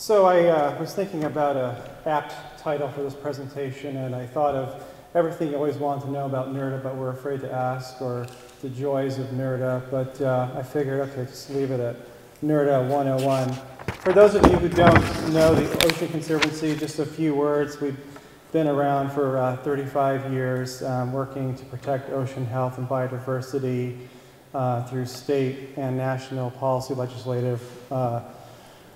So I was thinking about an apt title for this presentation, and I thought of everything you always wanted to know about NRDA but were afraid to ask, or the joys of NRDA, but I figured, okay, just leave it at NRDA 101. For those of you who don't know the Ocean Conservancy, just a few words. We've been around for 35 years, working to protect ocean health and biodiversity through state and national policy legislative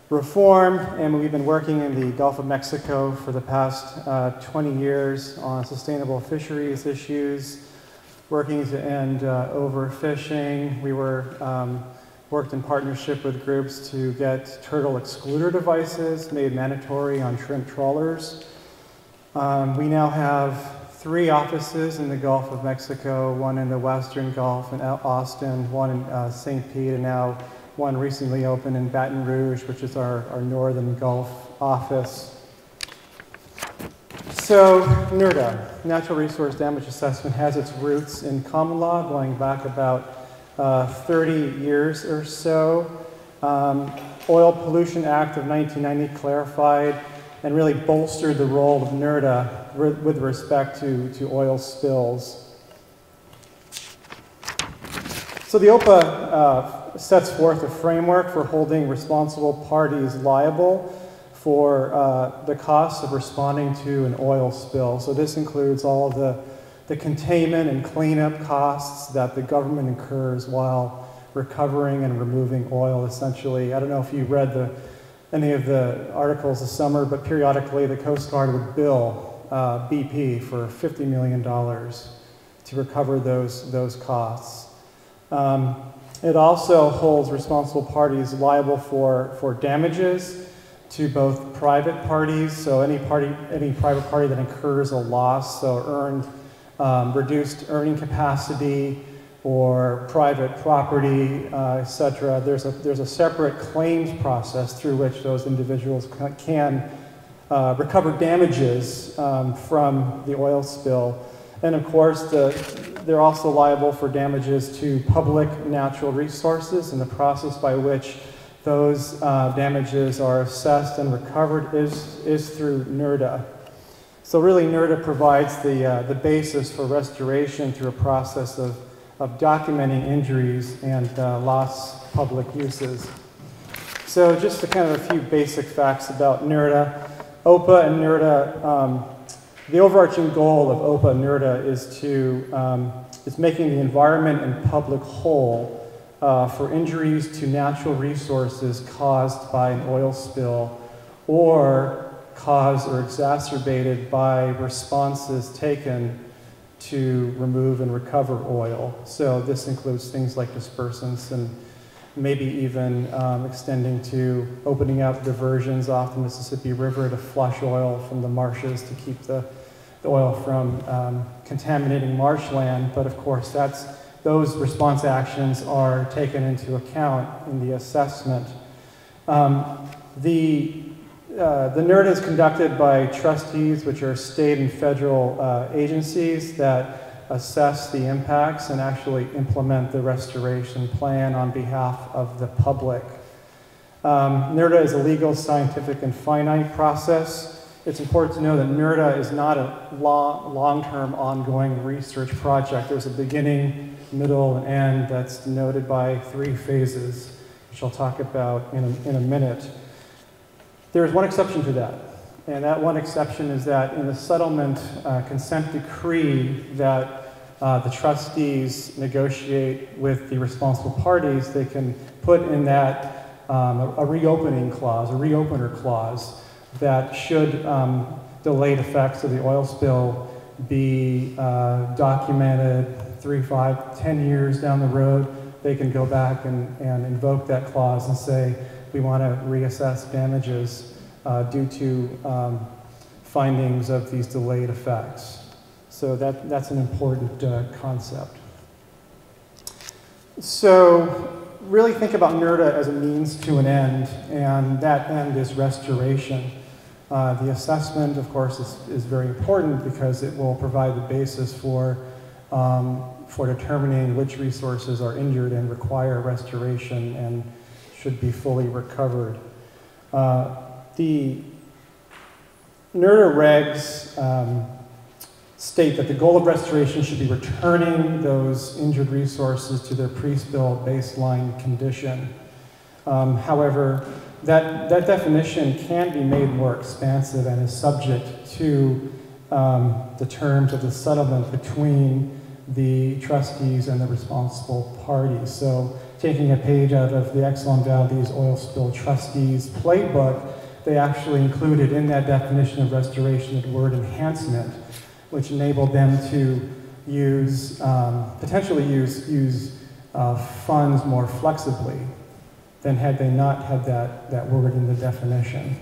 reform, and we've been working in the Gulf of Mexico for the past 20 years on sustainable fisheries issues, working to end overfishing. We worked in partnership with groups to get turtle excluder devices made mandatory on shrimp trawlers. We now have 3 offices in the Gulf of Mexico, one in the Western Gulf in Austin, one in St. Pete, and now one recently opened in Baton Rouge, which is our Northern Gulf office. So NRDA, Natural Resource Damage Assessment, has its roots in common law going back about 30 years or so. Oil Pollution Act of 1990 clarified and really bolstered the role of NRDA with respect to oil spills. So the OPA sets forth a framework for holding responsible parties liable for the costs of responding to an oil spill. So this includes all of the containment and cleanup costs that the government incurs while recovering and removing oil, essentially. I don't know if you read any of the articles this summer, but periodically the Coast Guard would bill BP for $50 million to recover those costs. It also holds responsible parties liable for damages to both private parties, so any private party that incurs a loss, so reduced earning capacity or private property, etc. There's a separate claims process through which those individuals can recover damages from the oil spill. And of course, they're also liable for damages to public natural resources, and the process by which those damages are assessed and recovered is through NRDA. So really, NRDA provides the basis for restoration through a process of documenting injuries and lost public uses. So just kind of a few basic facts about NRDA. OPA and NRDA, the overarching goal of OPA and NRDA is making the environment and public whole for injuries to natural resources caused by an oil spill or caused or exacerbated by responses taken to remove and recover oil. So this includes things like dispersants and maybe even extending to opening up diversions off the Mississippi River to flush oil from the marshes to keep the oil from contaminating marshland. But of course, those response actions are taken into account in the assessment. The NRDA is conducted by trustees, which are state and federal agencies that assess the impacts and actually implement the restoration plan on behalf of the public. NRDA is a legal, scientific, and finite process. It's important to know that NRDA is not a long-term ongoing research project. There's a beginning, middle, and end that's denoted by 3 phases, which I'll talk about in a minute. There's one exception to that, and that one exception is that in the settlement consent decree that the trustees negotiate with the responsible parties, they can put in that a reopening clause, a reopener clause, that should delayed effects of the oil spill be documented 3, 5, 10 years down the road. They can go back and invoke that clause and say, we want to reassess damages due to findings of these delayed effects. So that's an important concept. So really think about NRDA as a means to an end, and that end is restoration. The assessment, of course, is very important because it will provide the basis for determining which resources are injured and require restoration and should be fully recovered. The NRDA regs state that the goal of restoration should be returning those injured resources to their pre-spill baseline condition. However, that definition can be made more expansive and is subject to the terms of the settlement between the trustees and the responsible parties. So taking a page out of the Exxon Valdez Oil Spill Trustees playbook, they actually included in that definition of restoration the word enhancement, which enabled them to use, potentially use funds more flexibly than had they not had that word in the definition.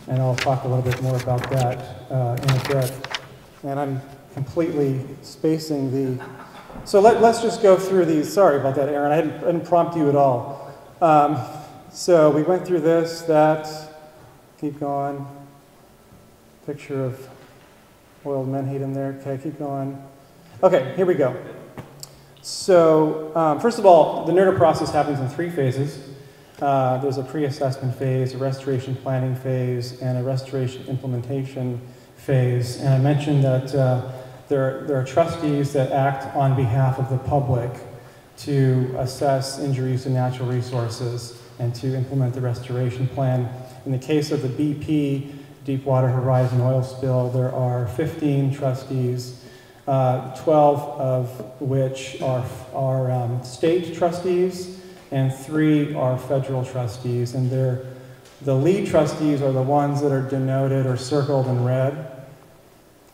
And I'll talk a little bit more about that in a bit. And I'm completely spacing the... So let's just go through these. Sorry about that, Aaron. I didn't prompt you at all. So we went through this, that, keep going. Picture of oiled menhaden there. Okay, keep going. Okay, here we go. So first of all, the NRDA process happens in 3 phases. There's a pre-assessment phase, a restoration planning phase, and a restoration implementation phase. And I mentioned that there are trustees that act on behalf of the public to assess injuries to natural resources and to implement the restoration plan. In the case of the BP Deepwater Horizon oil spill, there are 15 trustees, 12 of which are state trustees, and 3 are federal trustees. And the lead trustees are the ones that are denoted or circled in red.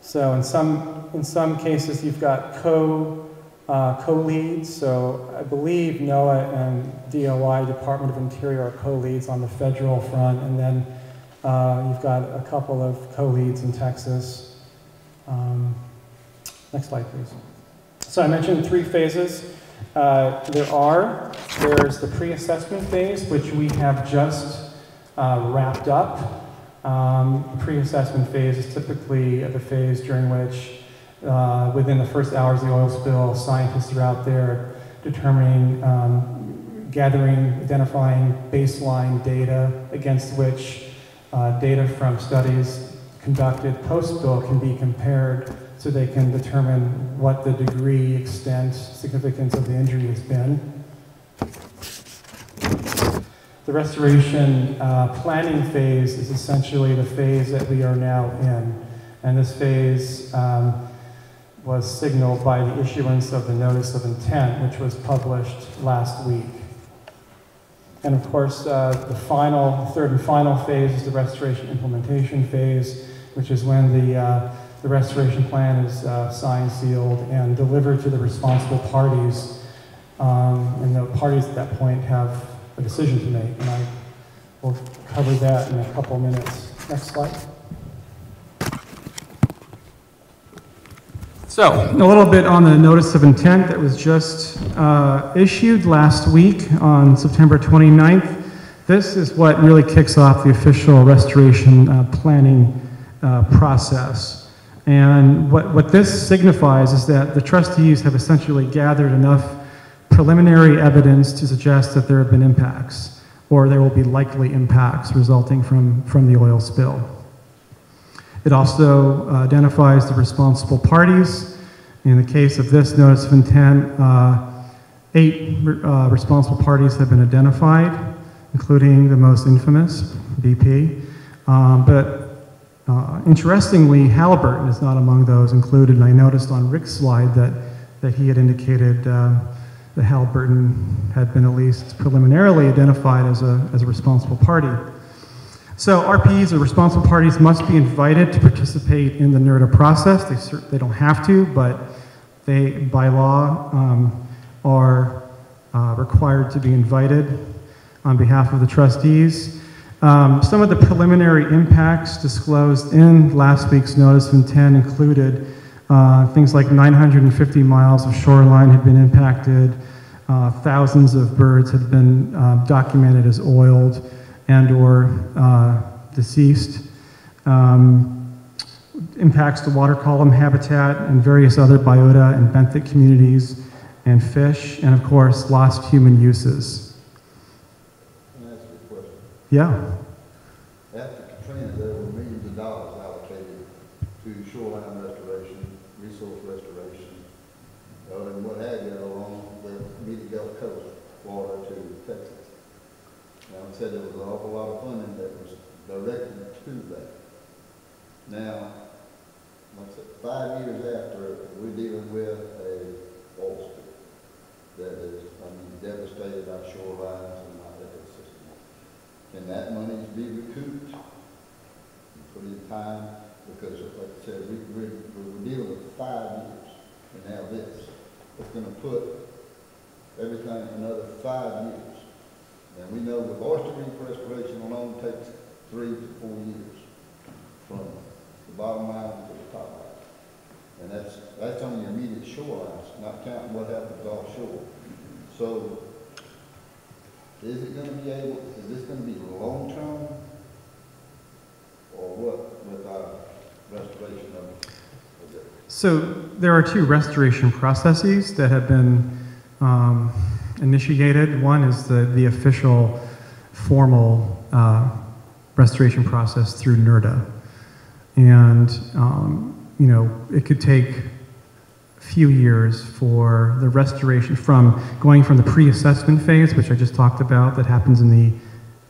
So in some cases, you've got co-leads. So I believe NOAA and DOI, Department of Interior, are co-leads on the federal front, and then you've got a couple of co-leads in Texas. Next slide, please. So I mentioned 3 phases. There's the pre-assessment phase, which we have just wrapped up. Pre-assessment phase is typically the phase during which, within the first hours of the oil spill, scientists are out there determining, gathering, identifying baseline data against which data from studies conducted post-spill can be compared so they can determine what the degree, extent, significance of the injury has been. The restoration planning phase is essentially the phase that we are now in. And this phase was signaled by the issuance of the Notice of Intent, which was published last week. And of course, the third and final phase is the restoration implementation phase, which is when the restoration plan is signed, sealed, and delivered to the responsible parties. And the parties at that point have a decision to make, and I will cover that in a couple minutes. Next slide. So, a little bit on the Notice of Intent that was just issued last week on September 29th. This is what really kicks off the official restoration planning process. And what this signifies is that the trustees have essentially gathered enough preliminary evidence to suggest that there have been impacts, or there will be likely impacts resulting from the oil spill. It also identifies the responsible parties. In the case of this Notice of Intent, 8 responsible parties have been identified, including the most infamous, BP. Interestingly, Halliburton is not among those included, and I noticed on Rick's slide that he had indicated that Halliburton had been at least preliminarily identified as a responsible party. So RPs, or responsible parties, must be invited to participate in the NRDA process. They don't have to, but they, by law, are required to be invited on behalf of the trustees. Some of the preliminary impacts disclosed in last week's Notice of Intent included things like 950 miles of shoreline had been impacted, thousands of birds had been documented as oiled and or deceased, impacts to water column habitat and various other biota and benthic communities and fish, and of course lost human uses. Can I ask you a question? Yeah. after Katrina, there were millions of dollars allocated to shoreline restoration, resource restoration, and what have you along the immediate Gulf Coast, Florida to Texas. Now, I said there was an awful lot of funding that was directed to that. Now, like I said, 5 years after, we're dealing with a oil spill that has, devastated our shorelines and our ecosystem. Can that money be recouped and put in time? Because, like I said, we're dealing with 5 years, and now this. It's going to put everything another 5 years. And we know with oyster reef restoration alone takes 3 to 4 years from the bottom line to the top line. And that's on the immediate shorelines, not counting what happens offshore. So is it going to be able, is this going to be long-term or what with our restoration of it? So there are 2 restoration processes that have been initiated. One is the official formal restoration process through NRDA. And, you know, it could take a few years for the restoration going from the pre-assessment phase, which I just talked about, that happens in the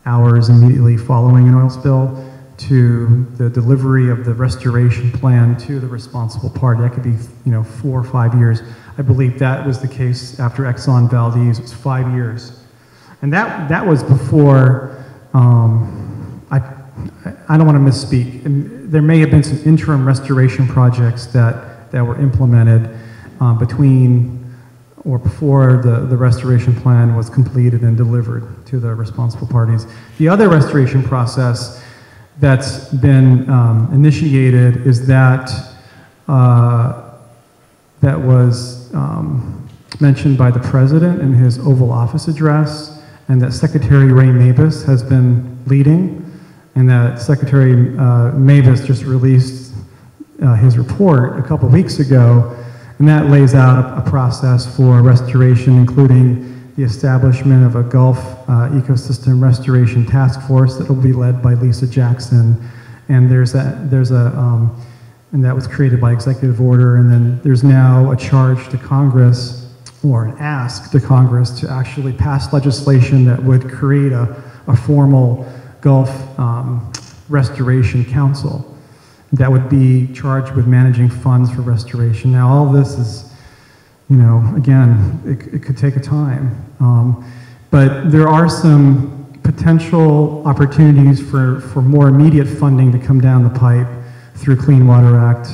hours immediately following an oil spill, to the delivery of the restoration plan to the responsible party. That could be, you know, 4 or 5 years. I believe that was the case after Exxon Valdez. It was 5 years. And that was before, I don't want to misspeak. And there may have been some interim restoration projects that were implemented between or before the restoration plan was completed and delivered to the responsible parties. The other restoration process that's been initiated is that was mentioned by the President in his Oval Office address, and that Secretary Ray Mabus has been leading, and that Secretary Mabus just released his report a couple weeks ago, and that lays out a process for restoration, including the establishment of a Gulf Ecosystem Restoration Task Force that will be led by Lisa Jackson, and and that was created by executive order, and then there's now a charge to Congress, or an ask to Congress, to actually pass legislation that would create a formal Gulf Restoration Council that would be charged with managing funds for restoration. Now, all this is, you know, again, it could take a time, but there are some potential opportunities for more immediate funding to come down the pipe through Clean Water Act,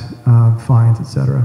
fines, et cetera.